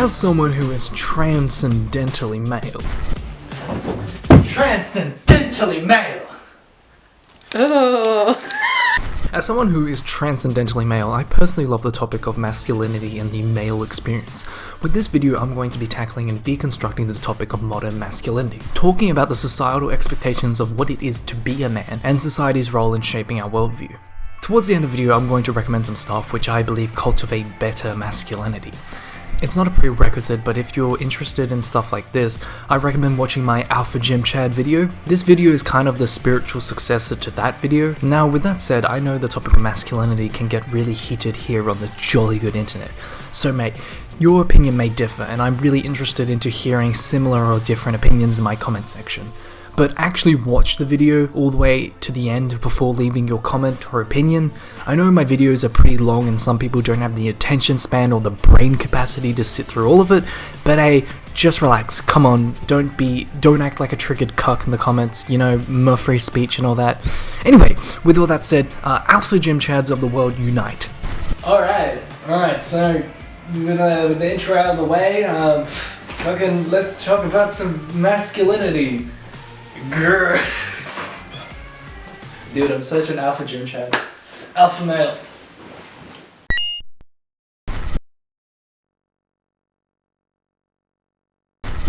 As someone who is transcendentally male. Transcendentally male! Oh. As someone who is transcendentally male, I personally love the topic of masculinity and the male experience. With this video, I'm going to be tackling and deconstructing the topic of modern masculinity, talking about the societal expectations of what it is to be a man and society's role in shaping our worldview. Towards the end of the video, I'm going to recommend some stuff which I believe cultivate better masculinity. It's not a prerequisite, but if you're interested in stuff like this, I recommend watching my Alpha Gym Chad video. This video is kind of the spiritual successor to that video. Now, with that said, I know the topic of masculinity can get really heated here on the jolly good internet. So mate, your opinion may differ, and I'm really interested into hearing similar or different opinions in my comment section. But actually watch the video all the way to the end before leaving your comment or opinion. I know my videos are pretty long and some people don't have the attention span or the brain capacity to sit through all of it, but hey, just relax, come on, don't act like a triggered cuck in the comments, you know, my free speech and all that. Anyway, with all that said, Alpha Gym Chads of the world unite. Alright, so with the intro out of the way, let's talk about some masculinity. Grr. Dude, I'm such an alpha gym chad. Alpha male.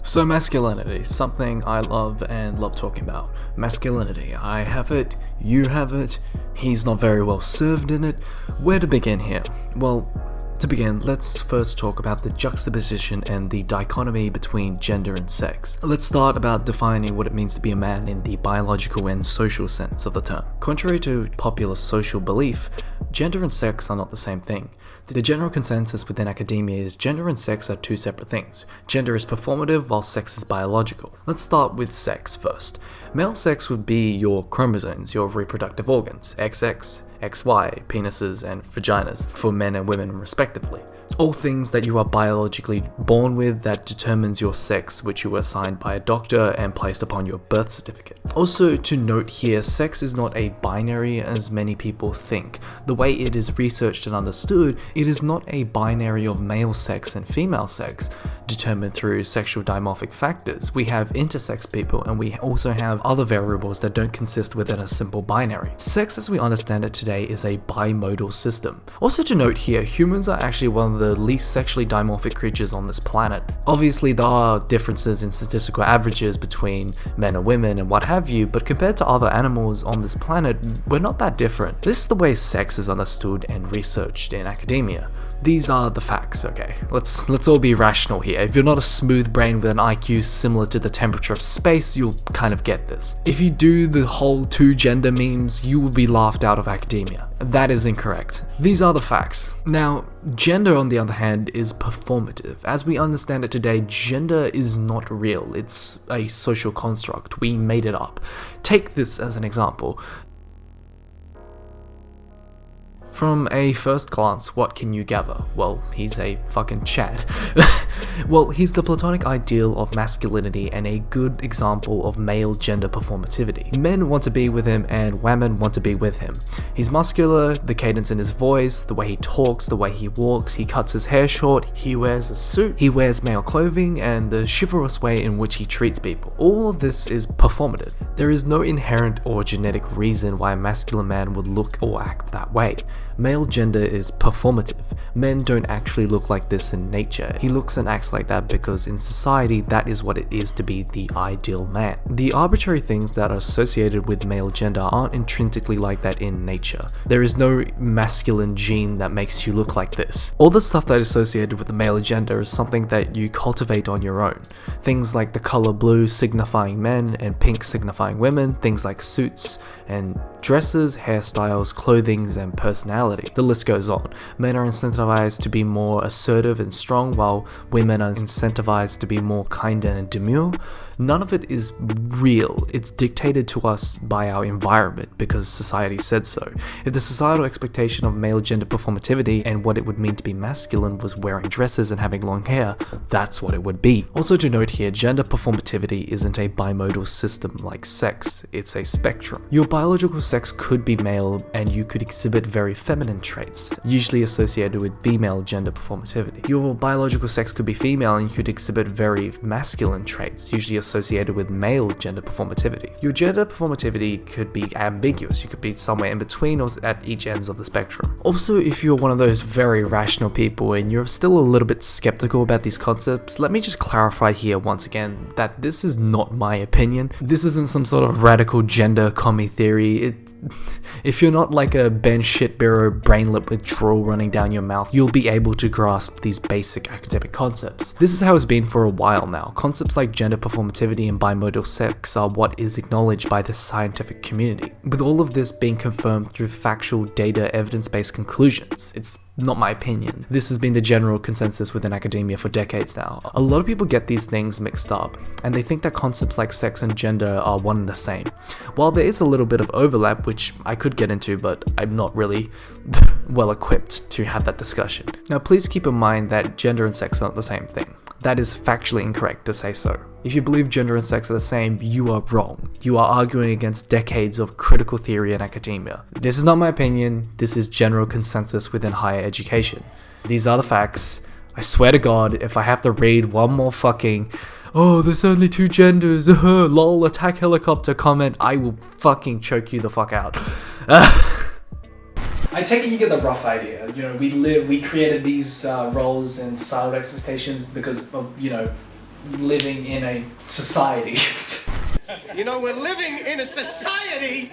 So masculinity, something I love and love talking about. Masculinity, I have it, you have it, he's not very well served in it. Where to begin here? Well, to begin, let's first talk about the juxtaposition and the dichotomy between gender and sex. Let's start about defining what it means to be a man in the biological and social sense of the term. Contrary to popular social belief, gender and sex are not the same thing. The general consensus within academia is gender and sex are two separate things. Gender is performative while sex is biological. Let's start with sex first. Male sex would be your chromosomes, your reproductive organs, XX, XY, penises and vaginas, for men and women respectively. All things that you are biologically born with that determines your sex, which you were assigned by a doctor and placed upon your birth certificate. Also to note here, sex is not a binary as many people think. The way it is researched and understood, it is not a binary of male sex and female sex, determined through sexual dimorphic factors. We have intersex people and we also have other variables that don't consist within a simple binary. Sex as we understand it today is a bimodal system. Also to note here, humans are actually one of the least sexually dimorphic creatures on this planet. Obviously there are differences in statistical averages between men and women and what have you, but compared to other animals on this planet, we're not that different. This is the way sex is understood and researched in academia. These are the facts, okay? Let's all be rational here. If you're not a smooth brain with an IQ similar to the temperature of space, you'll kind of get this. If you do the whole two gender memes, you will be laughed out of academia. That is incorrect. These are the facts. Now, gender on the other hand is performative. As we understand it today, gender is not real. It's a social construct. We made it up. Take this as an example. From a first glance, what can you gather? Well, he's a fucking Chad. Well, he's the platonic ideal of masculinity and a good example of male gender performativity. Men want to be with him and women want to be with him. He's muscular, the cadence in his voice, the way he talks, the way he walks, he cuts his hair short, he wears a suit, he wears male clothing, and the chivalrous way in which he treats people. All of this is performative. There is no inherent or genetic reason why a masculine man would look or act that way. Male gender is performative. Men don't actually look like this in nature. He looks and acts like that because in society that is what it is to be the ideal man. The arbitrary things that are associated with male gender aren't intrinsically like that in nature. There is no masculine gene that makes you look like this. All the stuff that is associated with the male gender is something that you cultivate on your own. Things like the color blue signifying men and pink signifying women, things like suits and dresses, hairstyles, clothings, and personality. The list goes on. Men are incentivized to be more assertive and strong, while women are incentivized to be more kind and demure. None of it is real. It's dictated to us by our environment because society said so. If the societal expectation of male gender performativity and what it would mean to be masculine was wearing dresses and having long hair, that's what it would be. Also to note here, gender performativity isn't a bimodal system like sex, it's a spectrum. Your biological sex could be male and you could exhibit very feminine feminine traits, usually associated with female gender performativity. Your biological sex could be female and you could exhibit very masculine traits, usually associated with male gender performativity. Your gender performativity could be ambiguous. You could be somewhere in between or at each ends of the spectrum. Also, if you're one of those very rational people and you're still a little bit skeptical about these concepts, let me just clarify here once again that this is not my opinion. This isn't some sort of radical gender commie theory. If you're not like a Ben Shitbiro brainlet with drool running down your mouth, you'll be able to grasp these basic academic concepts. This is how it's been for a while now. Concepts like gender performativity and bimodal sex are what is acknowledged by the scientific community, with all of this being confirmed through factual data, evidence-based conclusions. It's not my opinion. This has been the general consensus within academia for decades now. A lot of people get these things mixed up, and they think that concepts like sex and gender are one and the same. While there is a little bit of overlap, which I could get into, but I'm not really well equipped to have that discussion. Now, please keep in mind that gender and sex are not the same thing. That is factually incorrect to say so. If you believe gender and sex are the same, you are wrong. You are arguing against decades of critical theory in academia. This is not my opinion, this is general consensus within higher education. These are the facts. I swear to God, if I have to read one more fucking, oh, there's only two genders, lol, attack helicopter comment, I will fucking choke you the fuck out. I take it you get the rough idea. You know, we created these roles and societal expectations because of, you know, living in a society. You know, we're living in a society.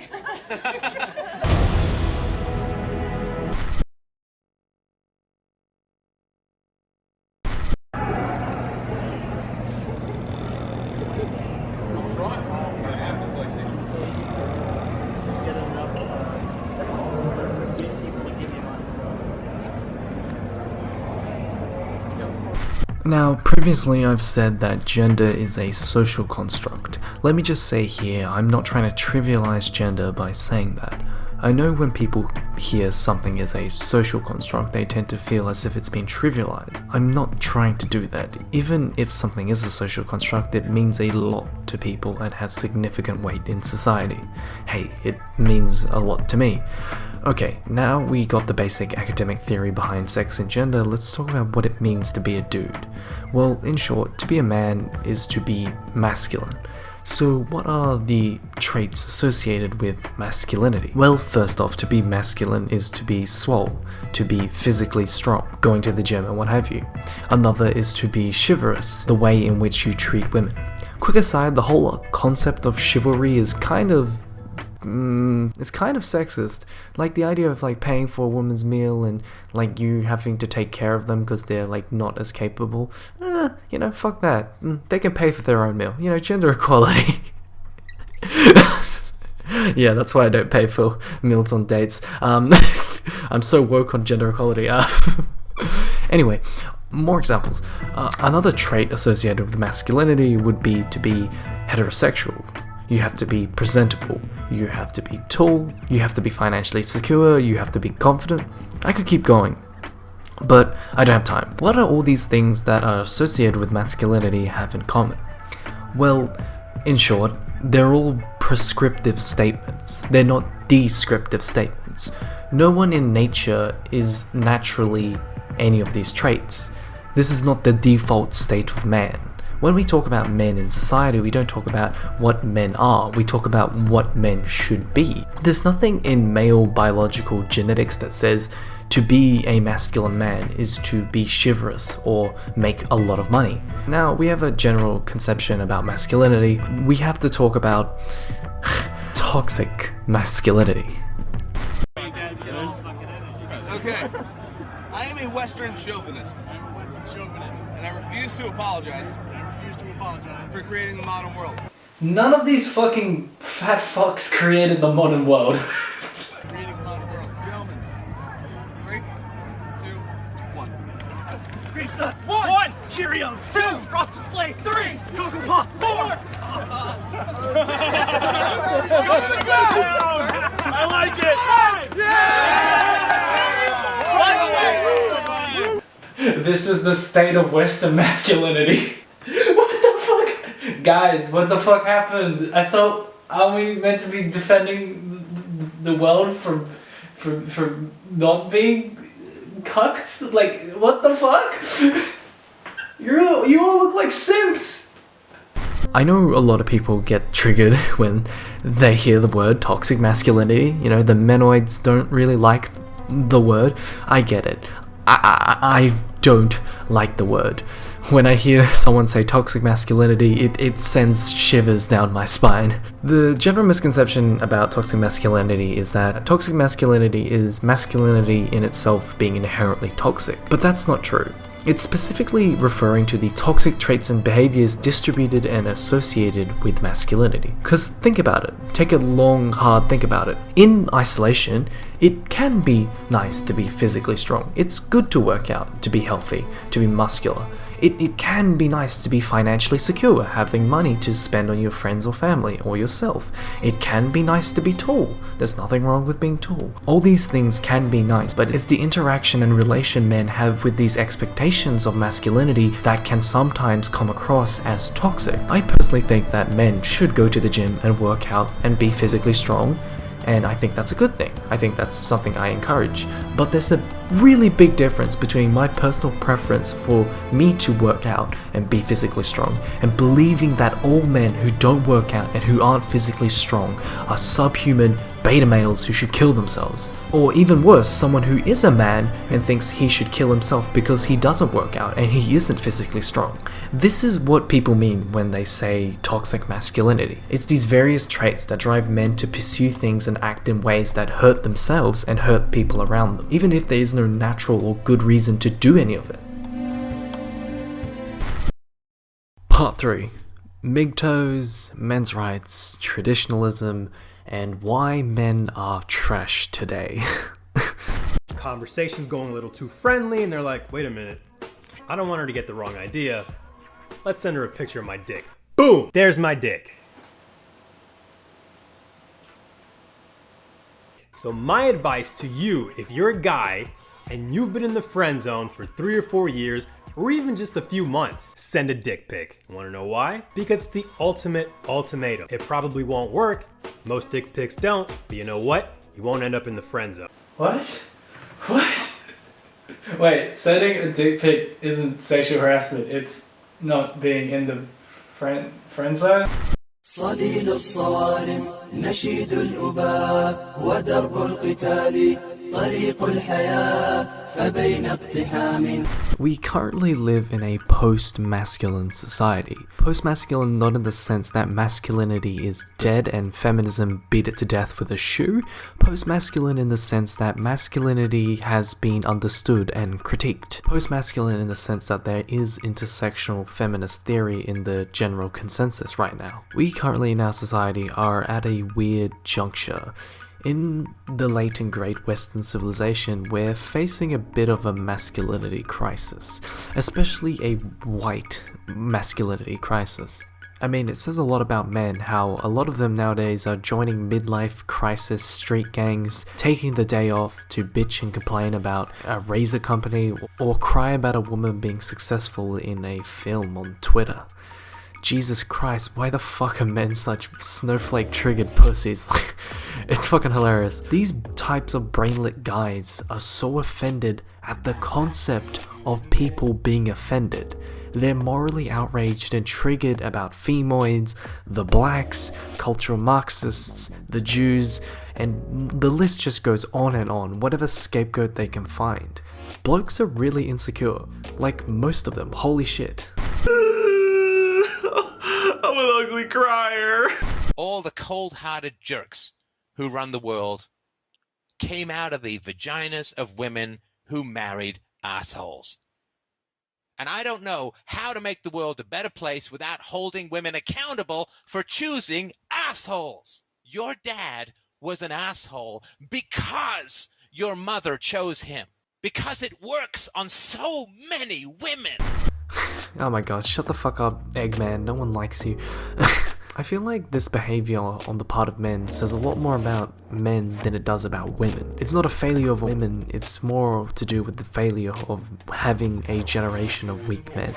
Now, previously I've said that gender is a social construct. Let me just say here, I'm not trying to trivialize gender by saying that. I know when people hear something is a social construct, they tend to feel as if it's been trivialized. I'm not trying to do that. Even if something is a social construct, it means a lot to people and has significant weight in society. Hey, it means a lot to me. Okay, now we got the basic academic theory behind sex and gender, let's talk about what it means to be a dude. Well, in short, to be a man is to be masculine. So what are the traits associated with masculinity? Well, first off, to be masculine is to be swole, to be physically strong, going to the gym and what have you. Another is to be chivalrous, the way in which you treat women. Quick aside, the whole concept of chivalry is kind of it's kind of sexist. Like the idea of like paying for a woman's meal and like you having to take care of them because they're like not as capable. You know, fuck that. They can pay for their own meal. You know, gender equality. Yeah, that's why I don't pay for meals on dates. I'm so woke on gender equality. Anyway, more examples. Another trait associated with masculinity would be to be heterosexual. You have to be presentable, you have to be tall, you have to be financially secure, you have to be confident. I could keep going, but I don't have time. What are all these things that are associated with masculinity have in common? Well, in short, they're all prescriptive statements. They're not descriptive statements. No one in nature is naturally any of these traits. This is not the default state of man. When we talk about men in society, we don't talk about what men are, we talk about what men should be. There's nothing in male biological genetics that says to be a masculine man is to be chivalrous or make a lot of money. Now, we have a general conception about masculinity. We have to talk about toxic masculinity. Okay. I am a Western chauvinist. And I refuse to apologize for creating the modern world. None of these fucking fat fucks created the modern world. Creating the modern world. Gentlemen. 3, 2, 1. Greek nuts. 1. Cheerios. 2. Frosted Flakes. 3. Cocoa Puffs. 4. I like it. 5. Yeah. This is the state of Western masculinity. What the fuck? Guys, what the fuck happened? I thought, are we meant to be defending the world from for not being cucked? Like, what the fuck? You all look like simps. I know a lot of people get triggered when they hear the word toxic masculinity. You know, the menoids don't really like the word. I get it. I don't like the word. When I hear someone say toxic masculinity, it sends shivers down my spine. The general misconception about toxic masculinity is that toxic masculinity is masculinity in itself being inherently toxic. But that's not true. It's specifically referring to the toxic traits and behaviors distributed and associated with masculinity. Because think about it. Take a long, hard think about it. In isolation, it can be nice to be physically strong. It's good to work out, to be healthy, to be muscular. It can be nice to be financially secure, having money to spend on your friends or family or yourself. It can be nice to be tall. There's nothing wrong with being tall. All these things can be nice, but it's the interaction and relation men have with these expectations of masculinity that can sometimes come across as toxic. I personally think that men should go to the gym and work out and be physically strong, and I think that's a good thing. I think that's something I encourage. But there's a really big difference between my personal preference for me to work out and be physically strong, and believing that all men who don't work out and who aren't physically strong are subhuman beta males who should kill themselves. Or even worse, someone who is a man and thinks he should kill himself because he doesn't work out and he isn't physically strong. This is what people mean when they say toxic masculinity. It's these various traits that drive men to pursue things and act in ways that hurt themselves and hurt people around them, even if there is no natural or good reason to do any of it. Part 3. MGTOWs, men's rights, traditionalism, and why men are trash today. Conversation's going a little too friendly, and they're like, wait a minute, I don't want her to get the wrong idea. Let's send her a picture of my dick. Boom! There's my dick. So my advice to you, if you're a guy and you've been in the friend zone for 3 or 4 years, or even just a few months, send a dick pic. Want to know why? Because it's the ultimate ultimatum. It probably won't work. Most dick pics don't, but you know what? You won't end up in the friend zone. What? What? Wait, sending a dick pic isn't sexual harassment. It's not being in the friend zone? صليل الصوارم نشيد الأباء ودرب القتال طريق الحياة فبين اقتحام. We currently live in a post-masculine society. Post-masculine not in the sense that masculinity is dead and feminism beat it to death with a shoe. Post-masculine in the sense that masculinity has been understood and critiqued. Post-masculine in the sense that there is intersectional feminist theory in the general consensus right now. We currently in our society are at a weird juncture. In the late and great Western civilization, we're facing a bit of a masculinity crisis, especially a white masculinity crisis. I mean, it says a lot about men, how a lot of them nowadays are joining midlife crisis street gangs, taking the day off to bitch and complain about a razor company, or cry about a woman being successful in a film on Twitter. Jesus Christ, why the fuck are men such snowflake-triggered pussies? It's fucking hilarious. These types of brainlet guys are so offended at the concept of people being offended. They're morally outraged and triggered about femoids, the blacks, cultural Marxists, the Jews, and the list just goes on and on, whatever scapegoat they can find. Blokes are really insecure, like most of them, holy shit. I'm an ugly crier. All the cold-hearted jerks who run the world came out of the vaginas of women who married assholes. And I don't know how to make the world a better place without holding women accountable for choosing assholes. Your dad was an asshole because your mother chose him. Because it works on so many women. Oh my god, shut the fuck up, Eggman, no one likes you. I feel like this behavior on the part of men says a lot more about men than it does about women. It's not a failure of women, it's more to do with the failure of having a generation of weak men.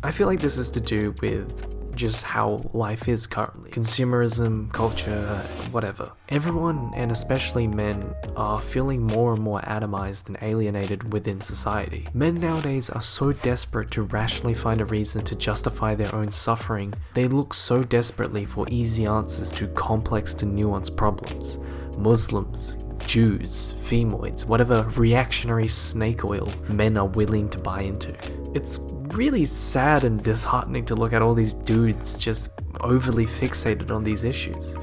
I feel like this is to do with just how life is currently. Consumerism, culture, whatever. Everyone, and especially men, are feeling more and more atomized and alienated within society. Men nowadays are so desperate to rationally find a reason to justify their own suffering, they look so desperately for easy answers to complex to nuanced problems. Muslims, Jews, femoids, whatever reactionary snake oil men are willing to buy into. It's really sad and disheartening to look at all these dudes just overly fixated on these issues.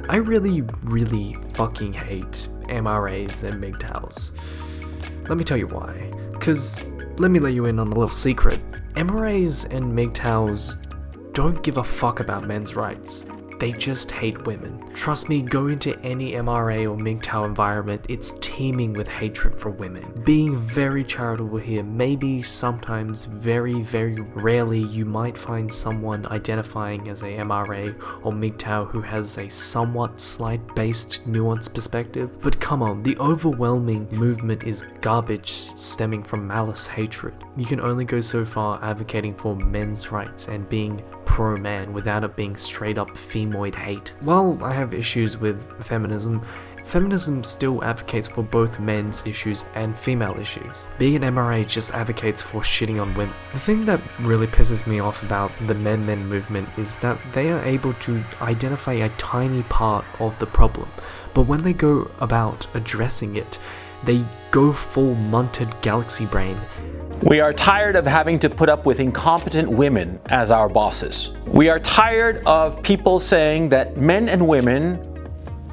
I really fucking hate MRAs and MGTOWs. Let me tell you why. Cause let me let you in on a little secret. MRAs and MGTOWs don't give a fuck about men's rights. They just hate women. Trust me, go into any MRA or MGTOW environment, it's teeming with hatred for women. Being very charitable here, maybe sometimes, very rarely, you might find someone identifying as a MRA or MGTOW who has a somewhat slight-based, nuanced perspective. But come on, the overwhelming movement is garbage stemming from malice hatred. You can only go so far advocating for men's rights and being pro-man without it being straight up femoid hate. While I have issues with feminism still advocates for both men's issues and female issues. Being an MRA just advocates for shitting on women. The thing that really pisses me off about the men movement is that they are able to identify a tiny part of the problem, but when they go about addressing it, they go full munted galaxy brain. We are tired of having to put up with incompetent women as our bosses. We are tired of people saying that men and women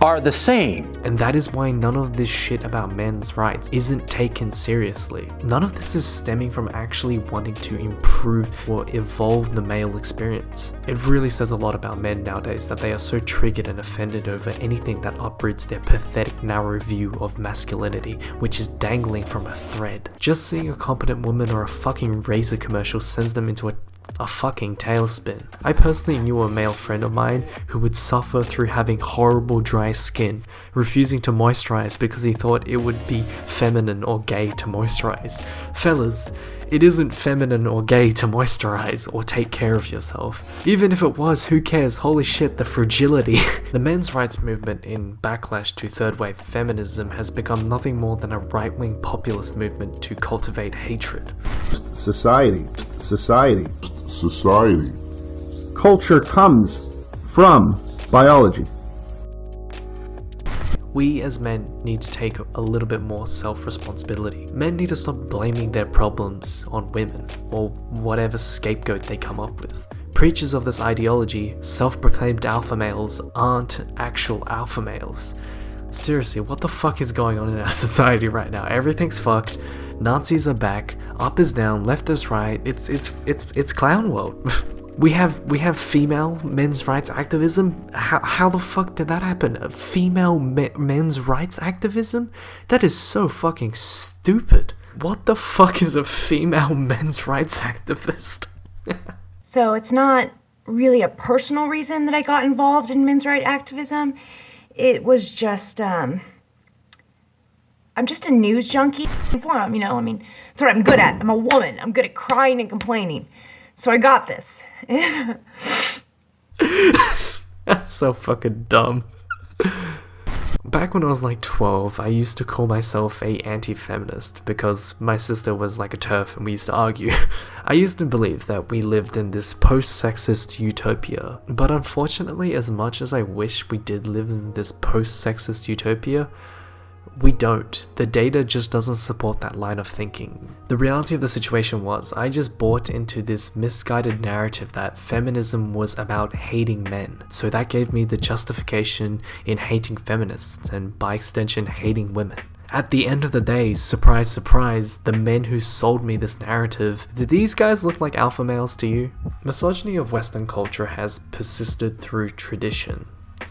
are the same. And that is why none of this shit about men's rights isn't taken seriously. None of this is stemming from actually wanting to improve or evolve the male experience. It really says a lot about men nowadays that they are so triggered and offended over anything that uproots their pathetic narrow view of masculinity, which is dangling from a thread. Just seeing a competent woman or a fucking razor commercial sends them into a fucking tailspin. I personally knew a male friend of mine who would suffer through having horrible dry skin, refusing to moisturize because he thought it would be feminine or gay to moisturize. Fellas, it isn't feminine or gay to moisturize or take care of yourself. Even if it was, who cares? Holy shit, the fragility. The men's rights movement in backlash to third wave feminism has become nothing more than a right-wing populist movement to cultivate hatred. Society. Culture comes from biology. We as men need to take a little bit more self-responsibility. Men need to stop blaming their problems on women or whatever scapegoat they come up with. Preachers of this ideology, self-proclaimed alpha males, aren't actual alpha males. Seriously, what the fuck is going on in our society right now? Everything's fucked. Nazis are back. Up is down. Left is right. It's clown world. We have female men's rights activism. How the fuck did that happen? Female men's rights activism? That is so fucking stupid. What the fuck is a female men's rights activist? So it's not really a personal reason that I got involved in men's rights activism. It was just, I'm just a news junkie for them, you know? I mean, that's what I'm good at. I'm a woman. I'm good at crying and complaining. So I got this. That's so fucking dumb. Back when I was like 12, I used to call myself a anti-feminist because my sister was like a TERF and we used to argue. I used to believe that we lived in this post-sexist utopia, but unfortunately, as much as I wish we did live in this post-sexist utopia, we don't. The data just doesn't support that line of thinking. The reality of the situation was, I just bought into this misguided narrative that feminism was about hating men. So that gave me the justification in hating feminists and by extension hating women. At the end of the day, surprise surprise, the men who sold me this narrative, did these guys look like alpha males to you? Misogyny of Western culture has persisted through tradition.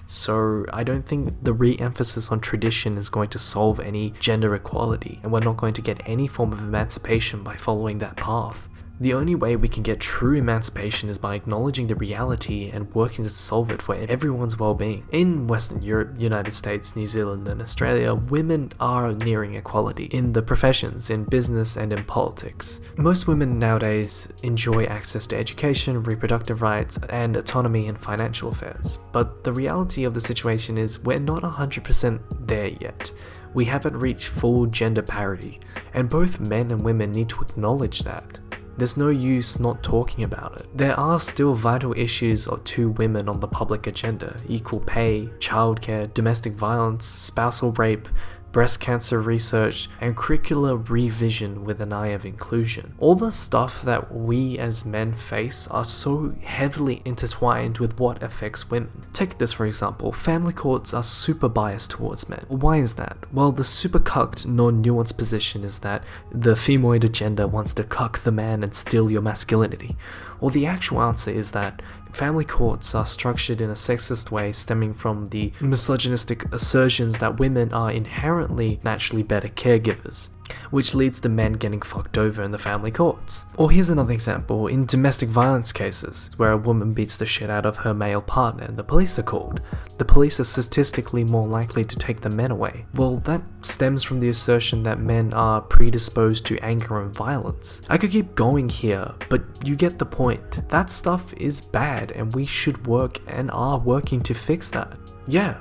So I don't think the re-emphasis on tradition is going to solve any gender equality, and we're not going to get any form of emancipation by following that path. The only way we can get true emancipation is by acknowledging the reality and working to solve it for everyone's well-being. In Western Europe, United States, New Zealand and Australia, women are nearing equality in the professions, in business and in politics. Most women nowadays enjoy access to education, reproductive rights and autonomy in financial affairs. But the reality of the situation is we're not 100% there yet. We haven't reached full gender parity, and both men and women need to acknowledge that. There's no use not talking about it. There are still vital issues to women on the public agenda: equal pay, childcare, domestic violence, spousal rape, breast cancer research, and curricular revision with an eye of inclusion. All the stuff that we as men face are so heavily intertwined with what affects women. Take this for example, family courts are super biased towards men. Why is that? Well, the super cucked, non-nuanced position is that the femoid agenda wants to cuck the man and steal your masculinity. Well, the actual answer is that family courts are structured in a sexist way, stemming from the misogynistic assertions that women are inherently naturally better caregivers, which leads to men getting fucked over in the family courts. Or here's another example, in domestic violence cases, where a woman beats the shit out of her male partner and the police are called. The police are statistically more likely to take the men away. Well, that stems from the assertion that men are predisposed to anger and violence. I could keep going here, but you get the point. That stuff is bad and we should work and are working to fix that. Yeah.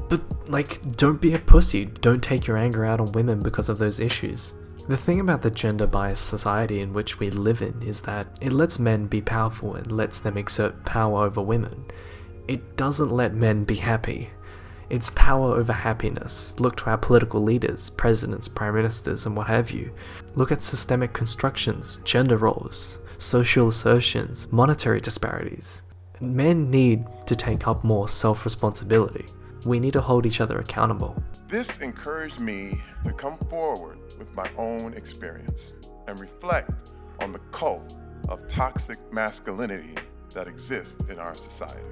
But, don't be a pussy. Don't take your anger out on women because of those issues. The thing about the gender-biased society in which we live in is that it lets men be powerful and lets them exert power over women. It doesn't let men be happy. It's power over happiness. Look to our political leaders, presidents, prime ministers, and what have you. Look at systemic constructions, gender roles, social assertions, monetary disparities. Men need to take up more self-responsibility. We need to hold each other accountable. This encouraged me to come forward with my own experience and reflect on the cult of toxic masculinity that exists in our society.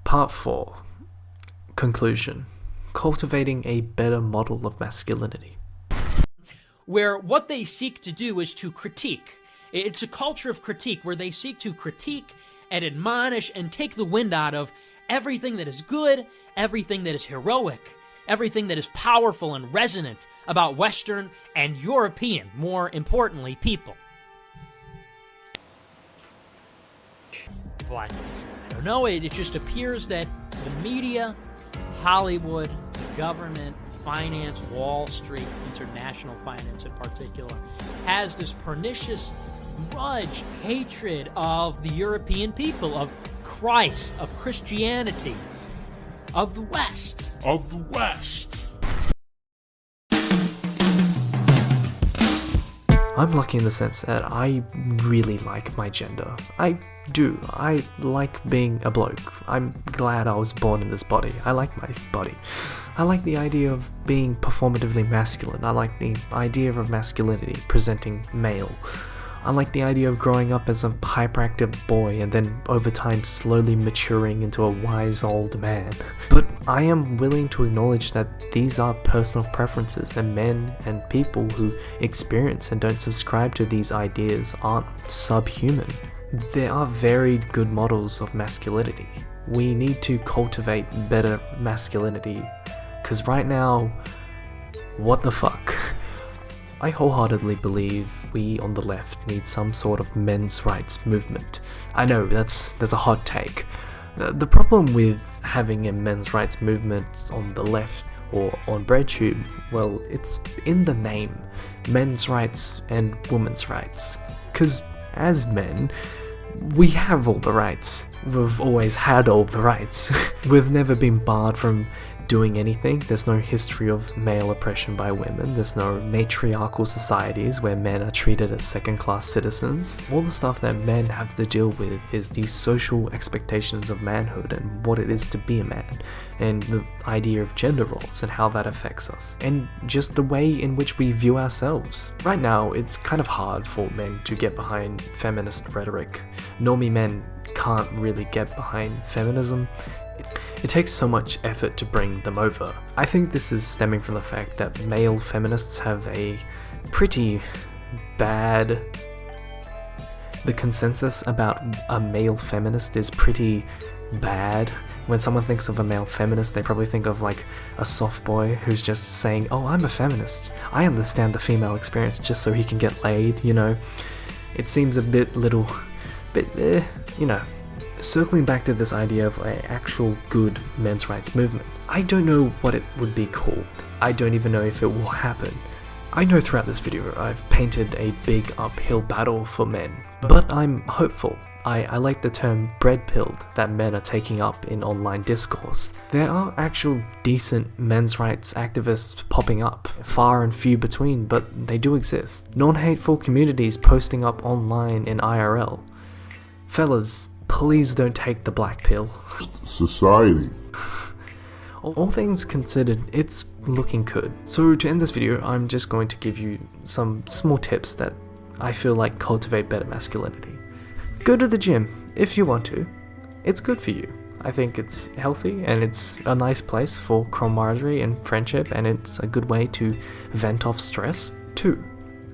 Part 4. Conclusion. Cultivating a better model of masculinity. Where what they seek to do is to critique. It's a culture of critique where they seek to critique and admonish and take the wind out of everything that is good, everything that is heroic, everything that is powerful and resonant about Western and European, more importantly, people. Why? I don't know, it just appears that the media, Hollywood, the government, finance, Wall Street, international finance in particular, has this pernicious grudge, hatred of the European people, of Christ, of Christianity, of the West. Of the West. I'm lucky in the sense that I really like my gender. I do. I like being a bloke. I'm glad I was born in this body. I like my body. I like the idea of being performatively masculine. I like the idea of masculinity presenting male. I like the idea of growing up as a hyperactive boy and then over time slowly maturing into a wise old man. But I am willing to acknowledge that these are personal preferences, and men and people who experience and don't subscribe to these ideas aren't subhuman. There are varied good models of masculinity. We need to cultivate better masculinity, because right now, what the fuck? I wholeheartedly believe we on the left need some sort of men's rights movement. I know that's a hot take. The problem with having a men's rights movement on the left or on BreadTube, well, it's in the name, men's rights and women's rights. Because as men, we have all the rights. We've always had all the rights. We've never been barred from doing anything. There's no history of male oppression by women. There's no matriarchal societies where men are treated as second-class citizens. All the stuff that men have to deal with is the social expectations of manhood and what it is to be a man, and the idea of gender roles and how that affects us, and just the way in which we view ourselves. Right now, it's kind of hard for men to get behind feminist rhetoric. Normie men can't really get behind feminism. It takes so much effort to bring them over. I think this is stemming from the fact that male feminists have a pretty bad... The consensus about a male feminist is pretty bad. When someone thinks of a male feminist, they probably think of like a soft boy who's just saying, oh, I'm a feminist. I understand the female experience just so he can get laid, you know. It seems a bit you know. Circling back to this idea of an actual good men's rights movement, I don't know what it would be called. I don't even know if it will happen. I know throughout this video I've painted a big uphill battle for men, but I'm hopeful. I like the term bread-pilled that men are taking up in online discourse. There are actual decent men's rights activists popping up, far and few between, but they do exist. Non-hateful communities posting up online in IRL. Fellas, please don't take the black pill. Society. All things considered, it's looking good. So to end this video, I'm just going to give you some small tips that I feel like cultivate better masculinity. Go to the gym if you want to. It's good for you. I think it's healthy and it's a nice place for camaraderie and friendship, and it's a good way to vent off stress. 2.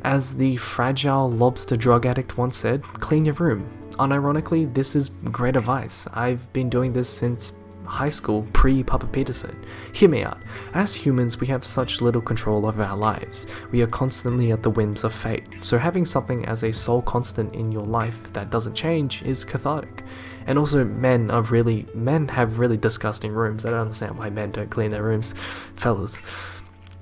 As the fragile lobster drug addict once said, clean your room. Unironically, this is great advice. I've been doing this since high school, pre-Papa Peterson. Hear me out. As humans, we have such little control over our lives. We are constantly at the whims of fate. So having something as a sole constant in your life that doesn't change is cathartic. And also, men have really disgusting rooms. I don't understand why men don't clean their rooms. Fellas.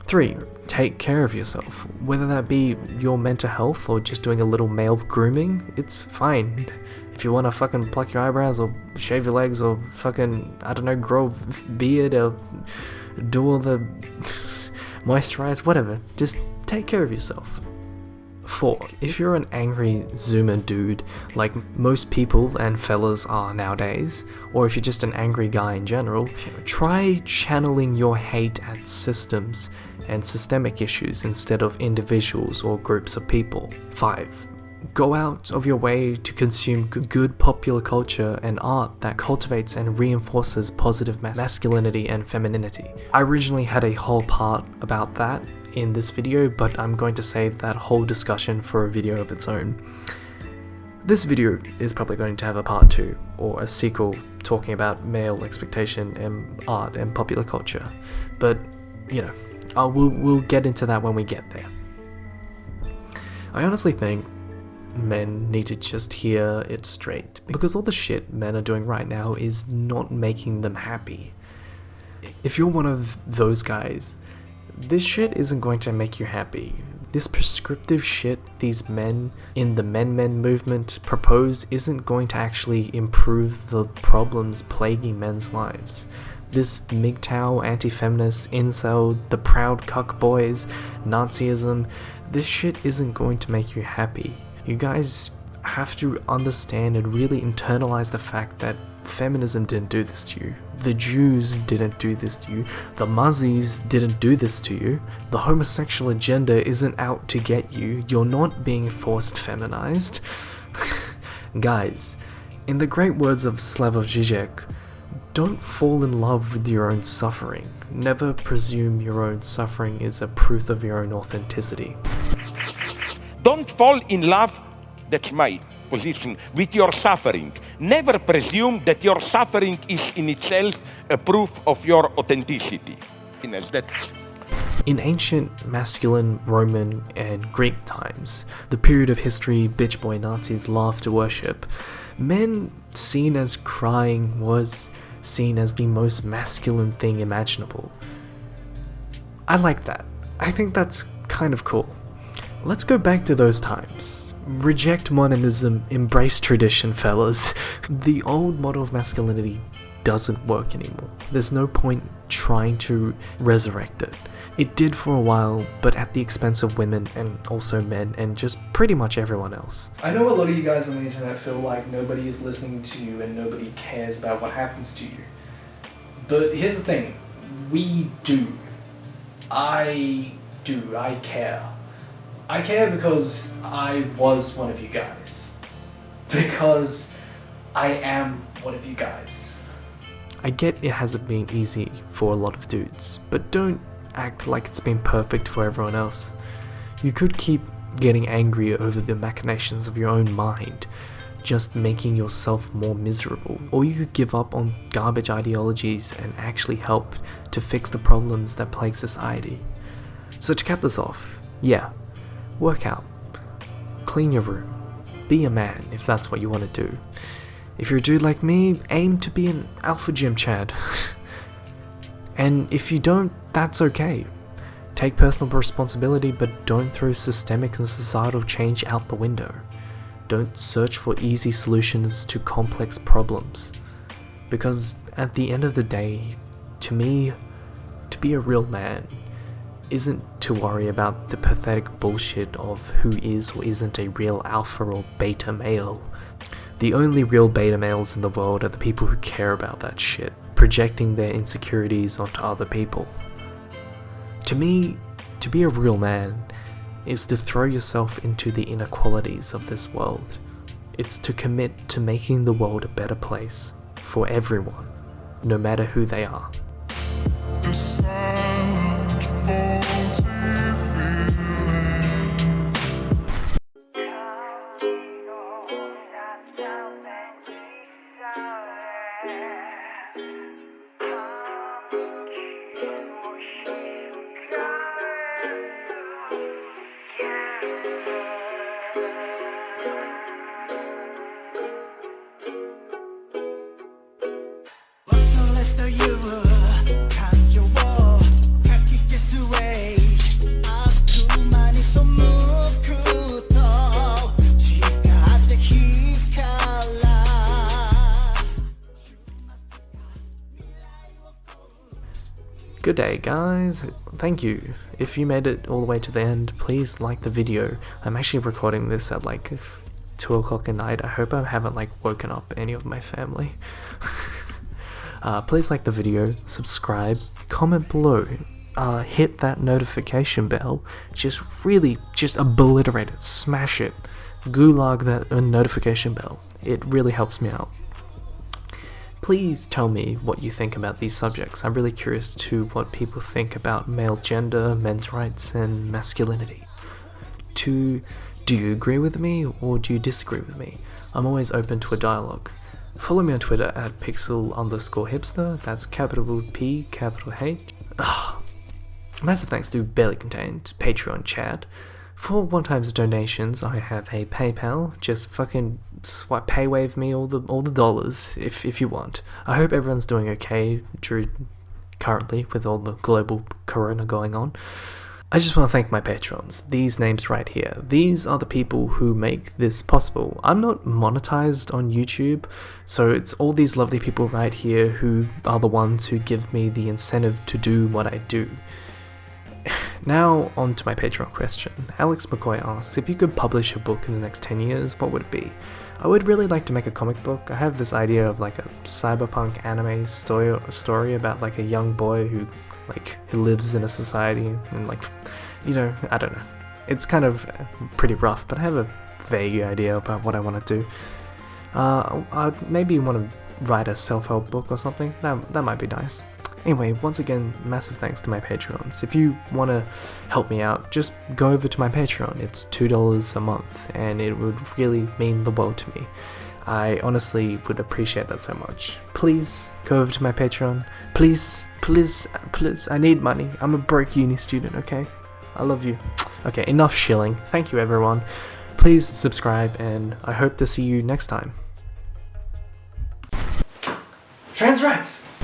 3. Take care of yourself. Whether that be your mental health or just doing a little male grooming, it's fine. If you want to fucking pluck your eyebrows or shave your legs or fucking, I don't know, grow a beard or do all the moisturize, whatever, just take care of yourself. 4. If you're an angry Zoomer dude, like most people and fellas are nowadays, or if you're just an angry guy in general, try channeling your hate at systems and systemic issues instead of individuals or groups of people. 5. Go out of your way to consume good popular culture and art that cultivates and reinforces positive masculinity and femininity. I originally had a whole part about that in this video, but I'm going to save that whole discussion for a video of its own. This video is probably going to have a part 2 or a sequel talking about male expectation and art and popular culture, but you know, we'll get into that when we get there. I honestly think men need to just hear it straight, because all the shit men are doing right now is not making them happy. If you're one of those guys, this shit isn't going to make you happy. This prescriptive shit these men in the men movement propose isn't going to actually improve the problems plaguing men's lives. This MGTOW, anti-feminist, incel, the proud cuck boys, Nazism, this shit isn't going to make you happy. You guys have to understand and really internalize the fact that feminism didn't do this to you. The Jews didn't do this to you. The Muzzies didn't do this to you. The homosexual agenda isn't out to get you. You're not being forced feminized. Guys, in the great words of Slavoj Žižek, don't fall in love with your own suffering. Never presume your own suffering is a proof of your own authenticity. Don't fall in love, that's my position, with your suffering. Never presume that your suffering is in itself a proof of your authenticity. In ancient masculine Roman and Greek times, the period of history bitch boy Nazis love to worship, men seen as crying was seen as the most masculine thing imaginable. I like that. I think that's kind of cool. Let's go back to those times. Reject modernism, embrace tradition, fellas. The old model of masculinity doesn't work anymore. There's no point trying to resurrect it. It did for a while, but at the expense of women and also men and just pretty much everyone else. I know a lot of you guys on the internet feel like nobody is listening to you and nobody cares about what happens to you. But here's the thing, we do. I do, I care. I care because I was one of you guys. Because I am one of you guys. I get it hasn't been easy for a lot of dudes, but don't act like it's been perfect for everyone else. You could keep getting angry over the machinations of your own mind, just making yourself more miserable, or you could give up on garbage ideologies and actually help to fix the problems that plague society. So to cap this off, yeah, work out, clean your room, be a man if that's what you want to do. If you're a dude like me, aim to be an alpha gym Chad. And if you don't, that's okay. Take personal responsibility, but don't throw systemic and societal change out the window. Don't search for easy solutions to complex problems. Because at the end of the day, to me, to be a real man isn't to worry about the pathetic bullshit of who is or isn't a real alpha or beta male. The only real beta males in the world are the people who care about that shit, projecting their insecurities onto other people. To me, to be a real man is to throw yourself into the inequalities of this world. It's to commit to making the world a better place for everyone, no matter who they are. Good day guys, thank you. If you made it all the way to the end, please like the video. I'm actually recording this at like 2 o'clock at night. I hope I haven't like woken up any of my family. Please like the video, subscribe, comment below, hit that notification bell, just obliterate it, smash it, gulag that notification bell. It really helps me out. Please tell me what you think about these subjects. I'm really curious to what people think about male gender, men's rights, and masculinity. Do you agree with me or do you disagree with me? I'm always open to a dialogue. Follow me on Twitter at pixel_hipster, that's capital P, capital H. Massive thanks to Barely Contained, Patreon Chad. For one-time donations, I have a PayPal. Just fucking paywave me all the dollars if you want. I hope everyone's doing okay currently with all the global corona going on. I just want to thank my patrons. These names right here. These are the people who make this possible. I'm not monetized on YouTube, so it's all these lovely people right here who are the ones who give me the incentive to do what I do. Now, on to my Patreon question. Alex McCoy asks, if you could publish a book in the next 10 years, what would it be? I would really like to make a comic book. I have this idea of like a cyberpunk anime story about like a young boy who lives in a society and like, you know, I don't know. It's kind of pretty rough, but I have a vague idea about what I want to do. I'd maybe want to write a self-help book or something. That might be nice. Anyway, once again, massive thanks to my Patreons. If you want to help me out, just go over to my Patreon. It's $2 a month, and it would really mean the world to me. I honestly would appreciate that so much. Please go over to my Patreon. Please, I need money. I'm a broke uni student, okay? I love you. Okay, enough shilling. Thank you, everyone. Please subscribe, and I hope to see you next time. Trans rights!